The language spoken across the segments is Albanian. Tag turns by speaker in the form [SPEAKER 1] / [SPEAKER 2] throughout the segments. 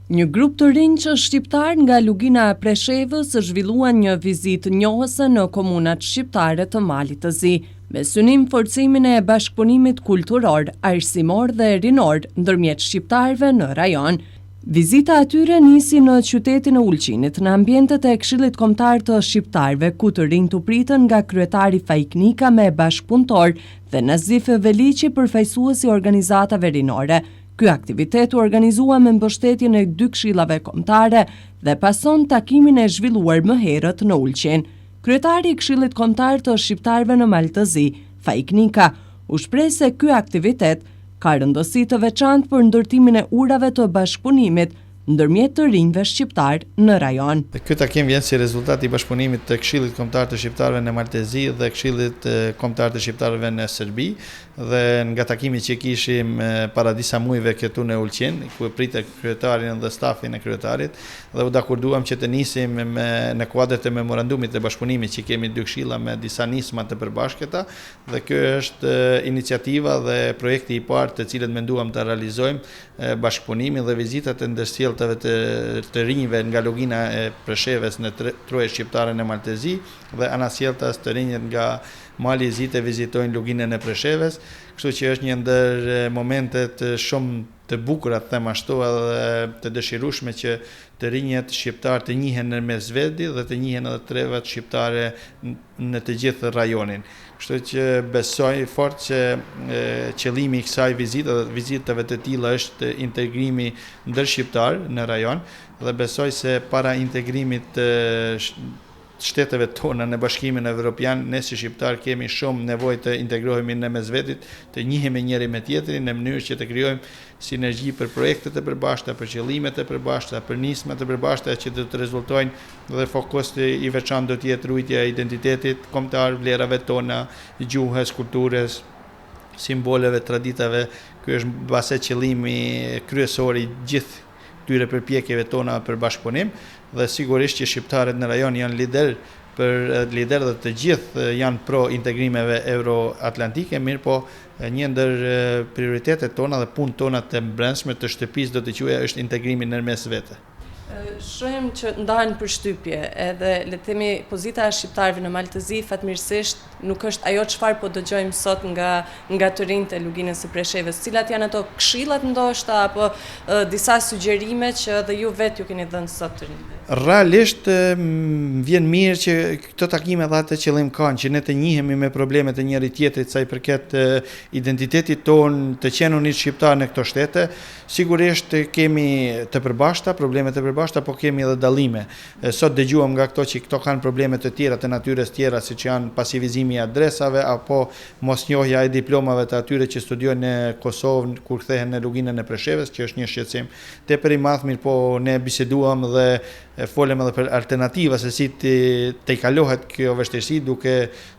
[SPEAKER 1] Një grup të rinj që shqiptar nga Lugina e Preshevës zhvilluan një vizitë njohëse në komunat shqiptare të Malit të Zi, me synim forcimin e bashkëpunimit kulturor, arsimor dhe rinor ndërmjet shqiptarëve në rajon. Vizita atyre nisi në qytetin e Ulqinit, në ambientet e Këshillit Kombëtar të Shqiptarëve, ku të rinjt u pritën nga kryetari Fajknika me bashkëpunëtor dhe Nazif Veliqi, përfaqësuesi organizatave rinore. Ky aktivitet u organizua me mbështetjen e 2 këshillave kombëtare dhe pason takimin e zhvilluar më herët në Ulqin. Kryetari i Këshillit Kombëtar të Shqiptarëve në Mal të Zi, Fajknika, u shpreh se ky aktivitet ka rëndësi të veçantë për ndërtimin e urave të bashkëpunimit ndërmjet të rinjve shqiptar në rajon.
[SPEAKER 2] Ky takim vjen si rezultat i bashkëpunimit të Këshillit Kombëtar të Shqiptarëve në Mal të Zi dhe Këshillit Kombëtar të Shqiptarëve në Serbi, dhe nga takimi që kishim para disa muajve këtu në Ulqin, ku e pritet kryetarin dhe stafin e kryetarit, dhe u dakorduam që të nisim në kuadër të memorandumit të bashkëpunimit që kemi 2 këshilla me disa nisma të përbashkëta, dhe kjo është iniciativa dhe projekti i parë të cilët menduam të realizojmë bashkëpunimin dhe vizitat e ndërsjelltave të rinjve nga Lugina e Preshevës në troje shqiptare në Mal të Zi dhe anasjelltas të rinjët nga Mali i Zi të vizitojnë Luginën e Preshevës, kështu që është një ndër momentet shumë të bukura, të them ashtu, edhe të dëshirueshme që të rinjët shqiptar të njihen në mes veti dhe të njihen edhe trevat shqiptare në të gjithë rajonin. Kështu që besoj fort që qëllimi i kësaj vizitave të tilla është integrimi ndërshqiptar në rajon, dhe besoj se para integrimit të shteteve tona në Bashkimin Evropian, ne si shqiptar kemi shumë nevojë të integrohemi në mes vetit, të njihemi njëri me tjetrin në mënyrë që të krijojmë sinergji për projektet e përbashkëta, për qëllimet e përbashkëta, për nismat e përbashkëta që do të rezultojnë, dhe fokus i veçantë do të jetë ruajtja e identitetit kombëtar, vlerave tona, gjuhës, kulturës, simboleve, traditave. Ky është base qëllimi kryesor i gjithë këtyre përpjekjeve tona për bashkëpunim, dhe sigurisht që shqiptarët në rajon janë lider dhe të gjithë janë pro integrimeve euroatlantike, mirë po një ndër prioritetet tona dhe punë tona të brendshme të shtëpisë do të quaja është integrimi nërmes vete.
[SPEAKER 1] Shohim që ndahen përshtypje, edhe le të themi pozita e shqiptarëve në Mal të Zi fatmirësisht nuk është ajo çfarë po dëgjojmë sot nga të rinjt e Luginës së Preshevës. Cilat janë ato këshillat ndoshta apo disa sugjerime që edhe ju vetë ju keni dhënë sot të rinjve?
[SPEAKER 2] Realisht vjen mirë që këto takime dha të qëllim kanë që ne të njihemi me problemet e njëri tjetrit sa i përket identitetit ton të qenonit shqiptar në këto shtete. Sigurisht kemi të përbashkëta, problemet të përbashkëta, po kemi edhe dallime. Sot dëgjuam nga këto që këto kanë probleme të tjera të natyrës tjera, siç janë pasivizimi i adresave apo mosnjohja e diplomave të atyre që studiojnë në Kosovë kur kthehen në Luginën e Preshevës, që është një shqetësim tepër i madh, mirë po ne biseduam dhe folëm edhe për alternativa se si të i kalohet kjo vështirësi, duke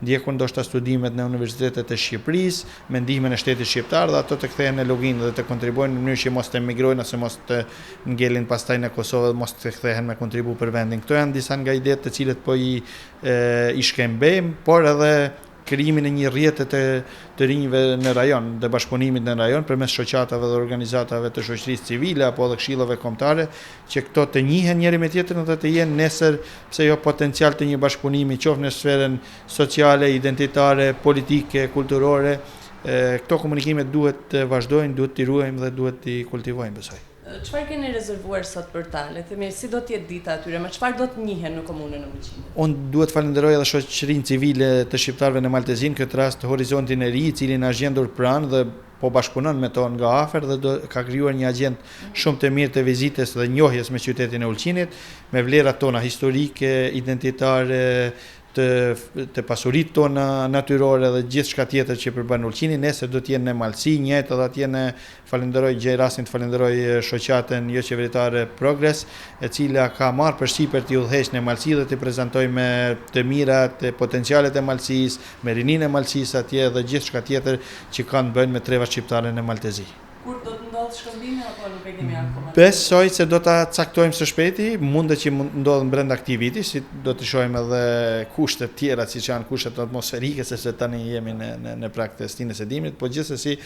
[SPEAKER 2] ndjekur ndoshta studimet në universitetet e Shqipërisë, me ndihmën e shtetit shqiptar, dhe ato të kthehen në Luginë dhe të kontribuojnë në mënyrë që mos të emigrojnë ose mos të ngelin pastaj në Kosovë dhe mos të kthehen me kontribu për vendin. Këto janë disa nga idetë të cilët po i shkembejmë, por edhe krijimin e një rrjete të rinjve në rajon, dhe bashkëpunimit në rajon përmes shoqatave dhe organizatave të shoqërisë civile apo edhe këshillave kombëtare, që këto të njihen njëri me tjetrin dhe të jenë nesër pse jo potencial të një bashkëpunimi qoftë në sferën sociale, identitare, politike, kulturore. Këto komunikime duhet të vazhdojnë, duhet t'i ruajmë dhe duhet t'i kultivojmë, besoj.
[SPEAKER 1] Çfarë keni rezervuar sot për ta? Le të themi si do të jetë dita atyre, me çfarë do të njihen në komunën e Ulqinit?
[SPEAKER 2] Unë duhet falenderoj edhe shoqërinë civile të shqiptarëve në Mal të Zi, në këtë rast Horizontin e Ri, i cili na gjendur pranë dhe po bashkëpunon me to nga afër dhe ka krijuar një agjendë shumë të mirë të vizitës dhe njohjes me qytetin e Ulqinit, me vlerat tona historike, identitare, të pasuritë tona natyrore dhe gjithçka tjetër që përbën Ulqinin. Nesër do të jenë në Malsi, njëjtë edhe atje në gjej rastin të falenderoj shoqatën jo qeveritare Progres, e cila ka marrë përshtypër të udhëheqë në Malsi dhe të prezantoj me të mirat, potencialet e Malsisë, me rininë e Malsisë atje dhe gjithçka tjetër që kanë bënë me trevat shqiptare në Mal të Zi.
[SPEAKER 1] Kur do të ndodhë shkëmbime apo nuk e kemi akoma?
[SPEAKER 2] Besoj se do ta caktojmë së shpejti, mundet që ndodhen brenda këtij viti, si do të shohim edhe kushtet tjera siç janë kushtet atmosferike, sepse tani jemi në prag të stinës së dimrit, por gjithsesi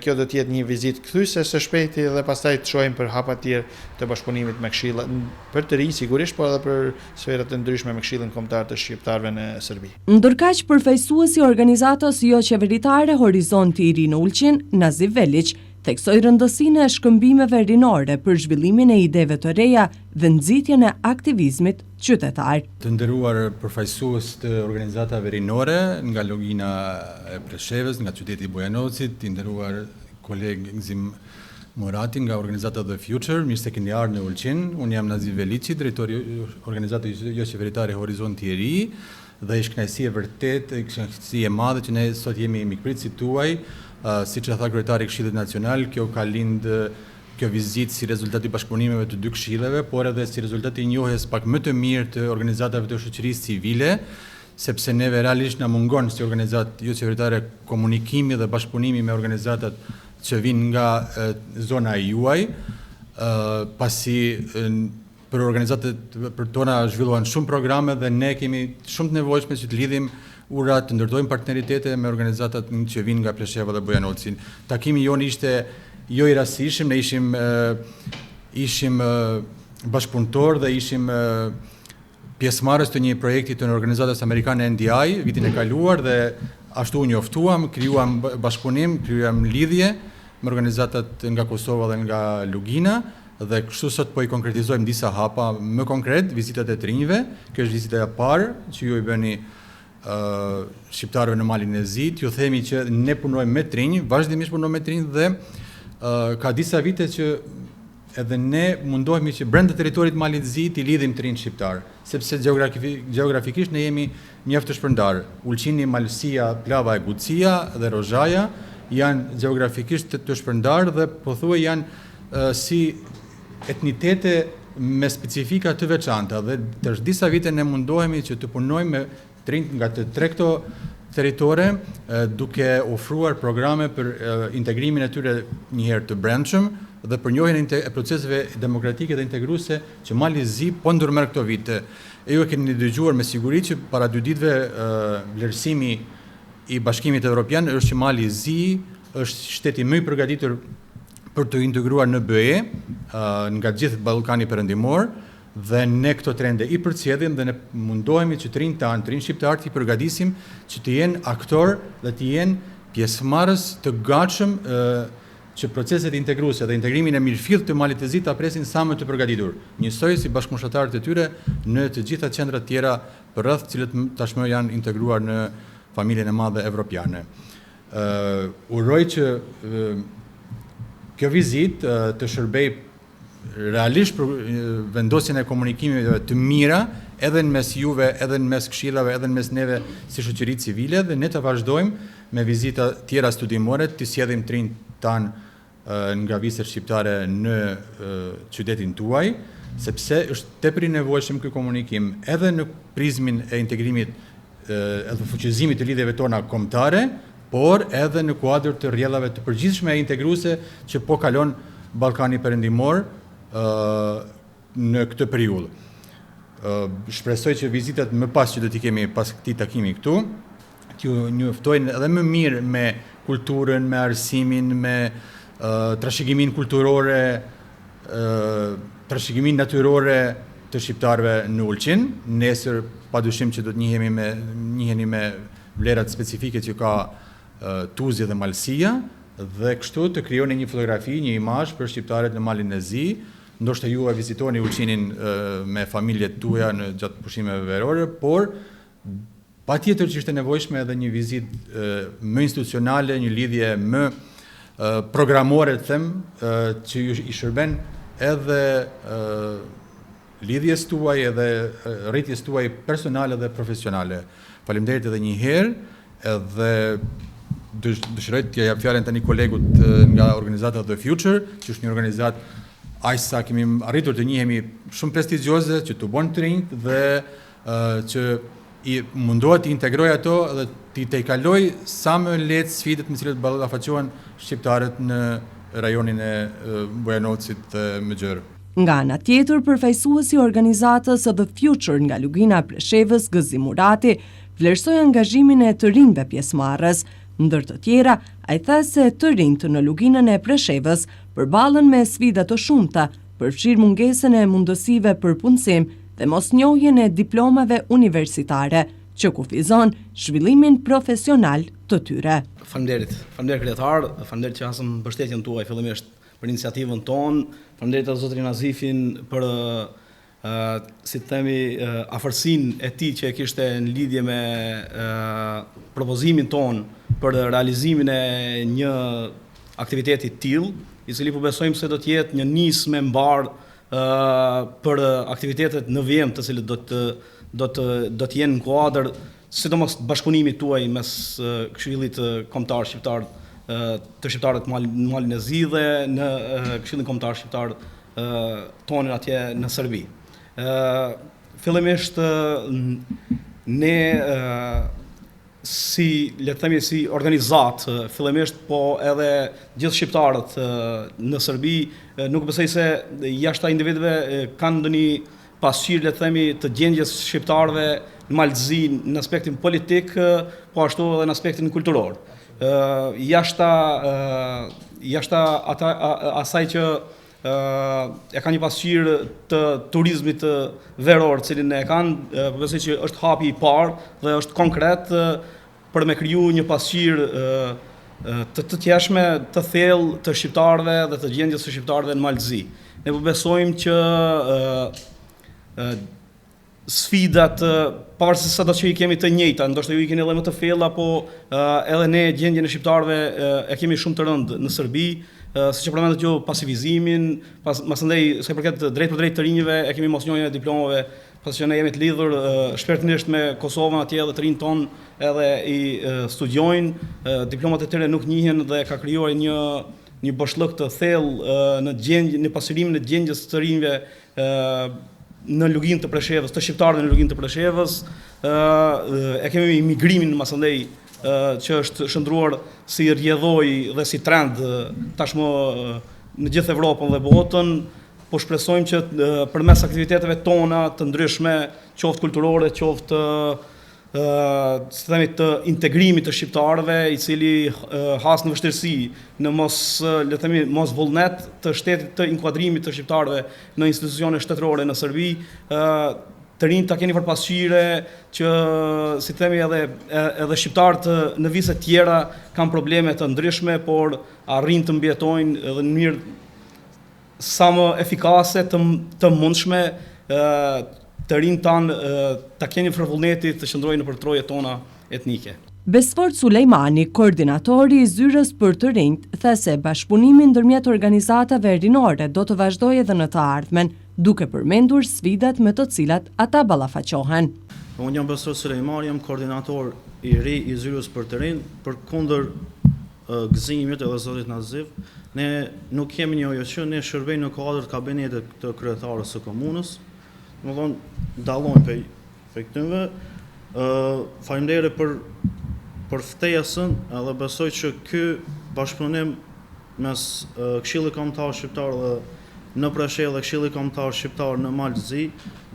[SPEAKER 2] kjo do të jetë një vizitë kthyese së shpejti dhe pastaj të shohim për hapa të tjerë të bashkëpunimit me Këshillin për të rinj sigurisht, por edhe për sferat të ndryshme me Këshillin Kombëtar të Shqiptarëve në Serbi.
[SPEAKER 1] Ndërkaq përfaqësuesi i organizatës jo qeveritare Horizonti i Ri në Ulqin, Nazi Velić, theksoi rëndësinë e shkëmbimeve rinore për zhvillimin e ideve të reja dhe nxitjen e aktivizmit qytetar.
[SPEAKER 3] Të nderuar përfaqësues të organizatave rinore nga Lugina e Preshevës, nga qyteti i Bujanovicit, të nderuar koleg Gzim Murati nga organizata The Future, mirë se keni ardhur në Ulqin. Unë jam Nazi Velić, drejtori i organizatës jo qeveritare Horizonti i Ri, dhe është kënaqësi e vërtet, kënaqësi e madhe që ne sot jemi mikpritësit tuaj. Siç e tha kryetari i Këshillit Nacional, kjo vizitë si rezultat i bashkëpunimeve të dy këshilleve, por edhe si rezultat i njohjes pak më të mirë të organizatave të shoqërisë civile, sepse neve realisht na mungon si organizatë jo qeveritare komunikimi dhe bashkëpunimi me organizatat që vinë nga zona e juaj, pasi për organizatat për tona zhvilluan shumë programe dhe ne kemi shumë të nevojshme që të lidhim ura, të ndërtojmë partneritete me organizatat që vinë nga Plesheva dhe Bujanovici. Takimi jonë ishte jo i rastishëm, ne ishim bashkëpunëtor dhe ishim pjesëmarrës të një projekti të organizatës amerikane NDI vitin e kaluar dhe ashtu u njoftuam, krijuam bashkëpunim, krijuam lidhje me organizatat nga Kosova dhe nga Lugina dhe kështu sot po i konkretizojmë disa hapa më konkret, vizitat e të rinjve. Kjo është vizita e parë që ju i bëni shqiptarëve në Malin e Zi. Ju themi që ne punojmë me të rinj, vazhdimisht punojmë me të rinj dhe ka disa vite që edhe ne mundohemi që brenda territorit të Malit të Zi t'i lidhim të rinj shqiptar, sepse gjeografikisht ne jemi mjaft të shpërndar. Ulqini, Malësia, Plava e Gucia dhe Rozhaja janë gjeografikisht të shpërndar dhe pothuaj janë si etnitete me specifika të veçanta dhe tërë disa vite ne mundohemi që të punojmë me të rinj nga të tre këto territore, duke ofruar programe për integrimin e tyre njëherë të brendshëm dhe për njohjen e proceseve demokratike dhe integruese që Mali i Zi po ndërmerr këto vite. Ju e keni dëgjuar me siguri që para 2 ditëve vlerësimi i Bashkimit Evropian është që Mali i Zi është shteti më i përgatitur për të integruar në BE nga gjithë Ballkani Perëndimor dhe ne këto trende i përcjellim dhe ne mundohemi që të rinj tanë, të rinj shqiptar të përgatisim që të jenë aktor dhe të jenë pjesëmarrës të gatshëm që proceset integruese dhe integrimin e mirëfillt të Malit të Zi ta presin sa më të përgatitur, njësoj si bashkëpunëtarët e tyre në të gjitha qendrat tjera përreth, të cilët tashmë janë integruar në familjen e madhe evropiane. Uroj që kjo vizitë të shërbej realisht për vendosjen e komunikimeve të mira edhe në mes juve, edhe në mes këshillave, edhe në mes neve si shoqëri civile dhe ne të vazhdojmë me vizita tjera studimore të sjellim të rinj tanë nga vizat shqiptare në qytetin tuaj, sepse është tepër i nevojshëm ky komunikim edhe në prizmin e integrimit edhe fuqizimit të lidhjeve tona kombëtare, por edhe në kuadër të rrjedhave të përgjithshme e integruese që po kalon Ballkani Perëndimor në këtë periudhë. Shpresoj që vizitat më pas që do t'i kemi pas këtij takimi këtu, t'ju njoftojnë edhe më mirë me kulturën, me arsimin, me trashëgimin kulturore, trashëgimin natyrore të shqiptarëve në Ulqin. Nesër padyshim që do të njiheni me vlerat specifike që ka Tuzi dhe Malësia dhe kështu të krijoni një fotografi, një imazh për shqiptarët në Malin e Zi. Ndoshta ju e vizitoni Ulqinin me familjet tuaja në gjatë pushimeve verore, por patjetër që është e nevojshme edhe një vizitë më institucionale, një lidhje më programore të them, që ju i shërben edhe lidhjes tuaj edhe rritjes tuaj personale dhe profesionale. Faleminderit edhe një herë, edhe dëshiroj të jap fjalën tani kolegut nga organizata The Future, që është një organizatë aq sa kemi arritur të njihemi shumë prestigjioze, që të bën të rinj dhe që i mundohet të integrojë ato dhe të kaloj sa më lehtë sfidët me të cilat ballafaqohen shqiptarët në rajonin e Bujanovcit dhe Mëgjerë.
[SPEAKER 1] Nga ana tjetër, përfaqësuesi i organizatës The Future nga Lugina e Preshevës, Gëzim Murati, vlerësoi angazhimin e të rinjve pjesëmarrës. Ndër të tjera, ai tha se të rinjt në Luginën e Preshevës përballen me sfida të shumta, përfshirë mungesën e mundësive për punësim dhe mosnjohjen e diplomave universitare, që kufizon zhvillimin profesional të tyre.
[SPEAKER 4] Faleminderit kryetar, faleminderit që hasëm mbështetjen tuaj fillimisht për iniciativën tonë, faleminderit edhe zotrin Nazifin për si të themi afërsinë e tij që e kishte në lidhje me propozimin tonë për realizimin e një aktiviteti të tillë, i cili po besojmë se do të jetë një nismë e mbarë për aktivitetet në vijim, të cilët do të jenë në kuadër sidomos bashkëpunimit tuaj mes Këshillit Kombëtar Shqiptar të shqiptarët në Malin e Zi dhe në Këshillin Kombëtar Shqiptar tonë atje në Serbi. Fillimisht ne si organizat, fillimisht po edhe gjithë shqiptarët në Serbi, nuk besoj se jashta individëve kanë ndonjë pasqyrë të gjendjes shqiptarëve në Malzi në aspektin politik, po ashtu edhe në aspektin kulturor. Jashta asaj që e kanë një pasqyrë të turizmit veror, cilin e kanë, besoj që është hapi i parë dhe është konkret për me kriju një pasqyrë të tjeshme, të thellë të shqiptarëve dhe të gjendjes së shqiptarëve në Malzi. Ne po besojmë që sfidat, pavarësisht sa do që i kemi të njëjta, ndoshta ju i keni edhe më të thella, po edhe ne gjendjen e shqiptarëve e kemi shumë të rëndë në Serbi, siç e përmendët ju, pasivizimin, masandej sa i përket drejt për drejt të rinjve, e kemi mosnjohjen e diplomave, pasi që ne jemi të lidhur shpirtërisht me Kosovën atje dhe të rinjt tonë edhe i studiojnë, diplomat e tyre nuk njihen dhe ka krijuar një boshllëk të thellë në pasurimin e gjendjes të rinjve në Luginë të Preshevës, të shqiptarëve në Luginë të Preshevës, e kemi migrimin masandej që është shndruar si rrjedhoj dhe si trend tashmë në gjithë Evropën dhe botën, po shpresojmë që përmes aktiviteteve tona të ndryshme, qoftë kulturore, qoftë të integrimit të shqiptarëve, i cili has në vështirësi në mos vullnet të shtetit të inkuadrimit të shqiptarëve në institucione shtetërore në Serbi, të rinjt ta keni përpasqyre që si themi edhe shqiptarët në vise tjera kanë probleme të ndryshme, por arrin të mbjetojnë edhe në mënyrë sa më efikase të mundshme të rinjt tanë ta keni vullneti të qëndrojnë nëpër trojet tona etnike.
[SPEAKER 1] Besfort Sulejmani, koordinatori i Zyrës për të rinjt, tha se bashkëpunimi ndërmjet organizatave rinore do të vazhdojë edhe në të ardhmen, duke përmendur sfidat me të cilat ata ballafaqohen.
[SPEAKER 5] Unë jam Besfort Sulejmani, jam koordinator i ri i Zyrës për të rinjt, përkundër gëzimit edhe zotit Nazif, ne nuk kemi një që ne shërbejmë në kuadër të kabinetit të kryetarës së komunës. Më thonë, dallojnë për këtyve. Faleminderit për ftesën, edhe besoj që ky bashkëpunim mes Këshillit Kombëtar Shqiptar dhe në Preshevë dhe Këshillit Kombëtar Shqiptar në Malzi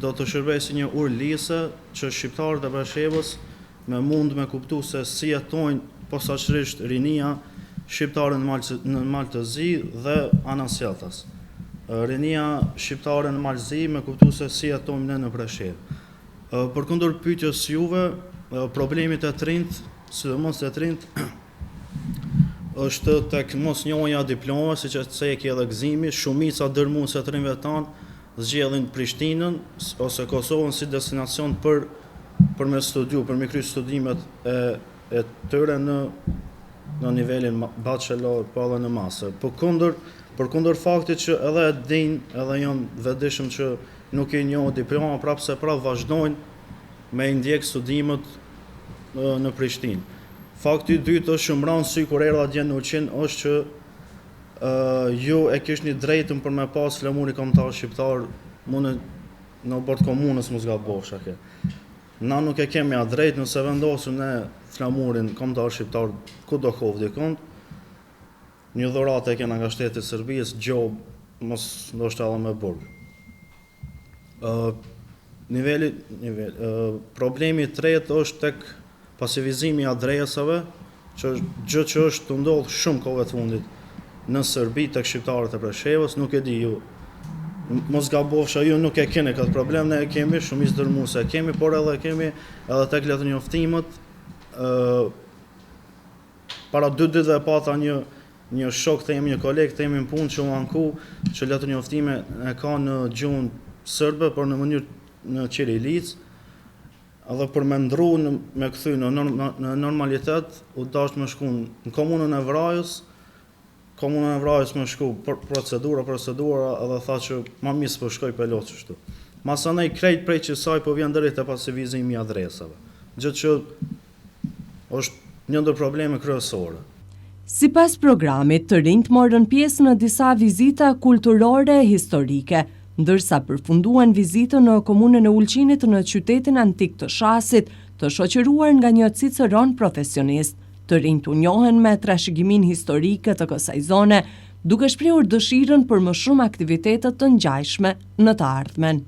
[SPEAKER 5] do të shërbejë si një urlise që shqiptarët e Preshevës me mund me kuptu se si jetojnë posaçërisht rinia shqiptare në Malë të Zi dhe Anasjeltas. Rinia shqiptare në Malzi me kuptu se si jetojmë ne në Preshevë. Përkundër pyetjes juve, problemit e të rinjt, sidomos e të rinjt, është tek mosnjohja diplomave, siç e theki edhe gëzimi, shumica dërmuese të rinjve tanë zgjedhin Prishtinën ose Kosovën si destinacion për me studiu, për me kryer studimet e tyre në nivelin bachelor po edhe në master. Përkundër faktit që edhe e dinë, edhe janë vetëdijshëm që nuk i njohin diploma, prapse vazhdojnë me ndjek studimet në Prishtinë. Fakti i dytë është që mbran sy kur erdha dje në uqin është që ju e kishni drejtën për me pas flamurin kombëtar shqiptar, mund në bord komunës mos gabosh atje. Na nuk e kemi atë drejtë, nëse vendosim ne flamurin kombëtar shqiptar kudo hovdi kont, një dhuratë e kena nga shteti i Serbisë, gjob, mos ndoshta edhe me burg. Problemi i tretë është tek pasivizimi i adresave, gjë që është të ndodhur shumë kohëve të fundit në Serbi tek shqiptarët e Preshevës, nuk e di ju. Mos gabofsha, ju nuk e keni këtë problem, ne e kemi, shumicë dërmuese e kemi, por edhe kemi edhe tek letërnjoftimet. Para 2 ditë e pata një shok të jemi, një koleg të jemi në punë që u anku që letërnjoftime e ka në gjuhën serbe, por në mënyrë në qirilic, edhe për me ndru me kthy në normalitet, u dash me shku në komunën e Vrajës. Komuna e Vrajës me shku procedura, edhe tha që ma misë për shkoj për lotë qështu. Masanej krejt prej qësaj po vjen dërit e pasivizimi i adresave. Gjë që është një ndër probleme kryesore.
[SPEAKER 1] Sipas programit, të rinjt morën pjesë në disa vizita kulturore e historike, ndërsa përfunduan vizitën në komunën e Ulqinit në qytetin antik të Shasit, të shoqëruar nga një ciceron profesionist. Të rinjt u njohen me trashëgimin historike të kësaj zone, duke shprehur dëshirën për më shumë aktivitetet të ngjashme në të ardhmen.